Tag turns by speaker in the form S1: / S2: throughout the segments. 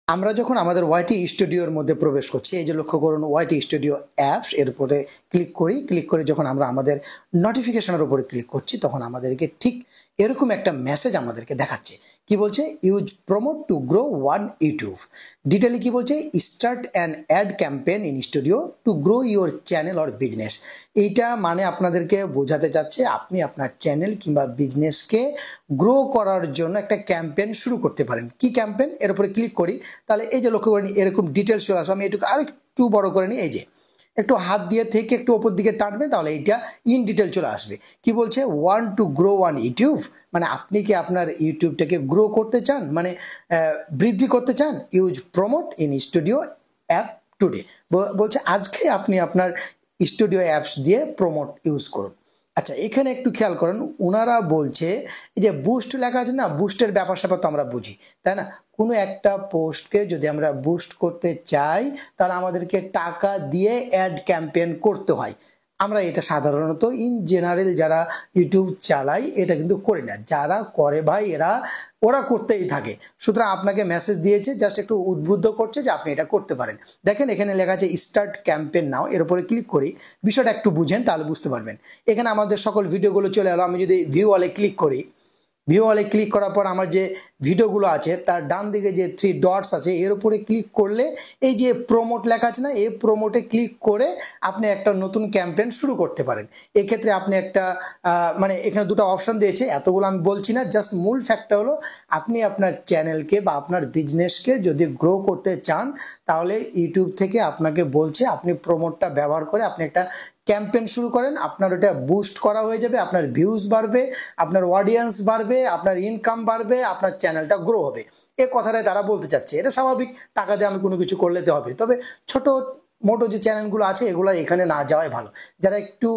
S1: আমরা যখন আমাদের ওয়াইটি স্টুডিওর মধ্যে প্রবেশ করছি, এই যে লক্ষ্য করুন ওয়াইটি স্টুডিও অ্যাপস, এর উপরে ক্লিক করে যখন আমরা আমাদের নোটিফিকেশনের উপরে ক্লিক করছি, তখন আমাদেরকে ঠিক এরকম একটা মেসেজ আমাদেরকে দেখাচ্ছে। কি বলছে? Use promote to grow on YouTube. ডিটেইলি কি বলছে? Start an ad campaign in studio to grow your channel or business. এইটা মানে আপনাদেরকে বোঝাতে চাচ্ছে আপনি আপনার চ্যানেল কিংবা বিজনেসকে গ্রো করার জন্য একটা ক্যাম্পেইন শুরু করতে পারেন। কি ক্যাম্পেইন? এর উপরে ক্লিক করি, তাহলে এই যে লক্ষ্য করেন এরকম ডিটেলস চলে আসবে। আমি এটুকু আরেকটু বড় করে নিই, এই যে একটু হাত দিয়ে থেকে একটু ওপর দিকে টানবে, তাহলে এইটা ইন ডিটেল চলে আসবে। কি বলছে? One two grow on YouTube, মানে আপনি কি আপনার ইউটিউবটাকে গ্রো করতে চান, মানে বৃদ্ধি করতে চান? Use promote in studio app today. বলছে আজকে আপনি আপনার স্টুডিও অ্যাপস দিয়ে প্রমোট ইউজ করুন। আচ্ছা, এখানে একটু খেয়াল করেন, ওনারা বলছে এই যে বুস্ট লেখা আছে না, বুস্টের ব্যাপার স্যাপার তো আমরা বুঝি, তাই না? কোনো একটা পোস্টকে যদি আমরা বুস্ট করতে চাই, তাহলে আমাদেরকে টাকা দিয়ে অ্যাড ক্যাম্পেইন করতে হয়। আমরা এটা সাধারণত ইন জেনারেল যারা ইউটিউব চালাই এটা কিন্তু করি না। যারা করে ভাই ওরা করতেই থাকে। সুতরাং আপনাকে মেসেজ দিয়েছে, জাস্ট একটু উদ্বুদ্ধ করছে যে আপনি এটা করতে পারেন। দেখেন এখানে লেখা আছে স্টার্ট ক্যাম্পেইন নাও, এর উপরে ক্লিক করি। বিষয়টা একটু বুঝেন তাহলে বুঝতে পারবেন। এখানে আমাদের সকল ভিডিওগুলো চলে এলো। আমি যদি ভিউ অলে ক্লিক করি, ভিউ অলে ক্লিক করার পর আমার যে ভিডিওগুলো আছে তার ডান দিকে যে 3 ডটস আছে এর উপরে ক্লিক করলে এই যে প্রমোট লেখা আছে না, এই প্রমোটে ক্লিক করে আপনি একটা নতুন ক্যাম্পেইন শুরু করতে পারেন। এক্ষেত্রে আপনি একটা মানে এখানে দুটো অপশন দিয়েছে, এতগুলো আমি বলছি না, জাস্ট মূল ফ্যাক্টটা হলো আপনি আপনার চ্যানেলকে বা আপনার বিজনেসকে যদি গ্রো করতে চান, তাহলে ইউটিউব থেকে আপনাকে বলছে আপনি প্রমোটটা ব্যবহার করে আপনি একটা ক্যাম্পেইন শুরু করেন। আপনার ওটা বুস্ট করা হয়ে যাবে, আপনার ভিউজ বাড়বে, আপনার অডিয়েন্স বাড়বে, আপনার ইনকাম বাড়বে, আপনার চ্যানেলটা গ্রো হবে। এই কথাটাই তারা বলতে চাচ্ছে। এটা স্বাভাবিক, টাকা দিয়ে আমি কোনো কিছু করলে তো হবে। তবে ছোট মোটো যে চ্যানেলগুলো আছে এগুলো এখানে না যাওয়াই ভালো। যারা একটু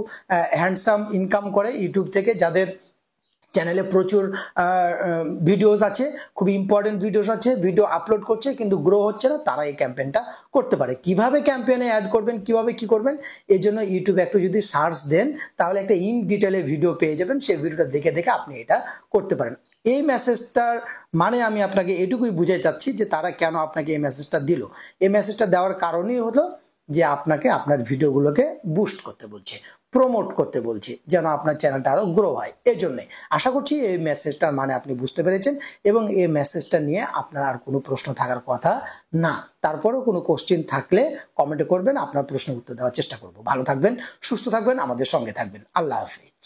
S1: হ্যান্ডসাম ইনকাম করে ইউটিউব থেকে, যাদের চ্যানেলে প্রচুর ভিডিওস আছে, খুব ইম্পর্টেন্ট ভিডিওস আছে, ভিডিও আপলোড করছে কিন্তু গ্রো হচ্ছে না, তারা এই ক্যাম্পেইনটা করতে পারে। কিভাবে ক্যাম্পেইনে অ্যাড করবেন, কিভাবে কি করবেন, এই জন্য ইউটিউবে একটু যদি সার্চ দেন তাহলে একটা ইন ডিটেলে ভিডিও পেয়ে যাবেন। সেই ভিডিওটা দেখে দেখে আপনি এটা করতে পারেন। এই মেসেজটার মানে আমি আপনাকে এটুকুই বুঝাতে চাচ্ছি যে তারা কেন আপনাকে এই মেসেজটা দিল। এই মেসেজটা দেওয়ার কারণই হলো যে আপনাকে আপনার ভিডিওগুলোকে বুস্ট করতে বলছে, প্রমোট করতে বলছে, যেন আপনার চ্যানেলটা আরো গ্রো হয়। এই জন্যই আশা করছি এই মেসেজটার মানে আপনি বুঝতে পেরেছেন এবং এই মেসেজটা নিয়ে আপনার আর কোনো প্রশ্ন থাকার কথা না। তারপরেও কোনো কোশ্চেন থাকলে কমেন্টে করবেন, আপনার প্রশ্নের উত্তর দেওয়ার চেষ্টা করব। ভালো থাকবেন, সুস্থ থাকবেন, আমাদের সঙ্গে থাকবেন। আল্লাহ হাফিজ।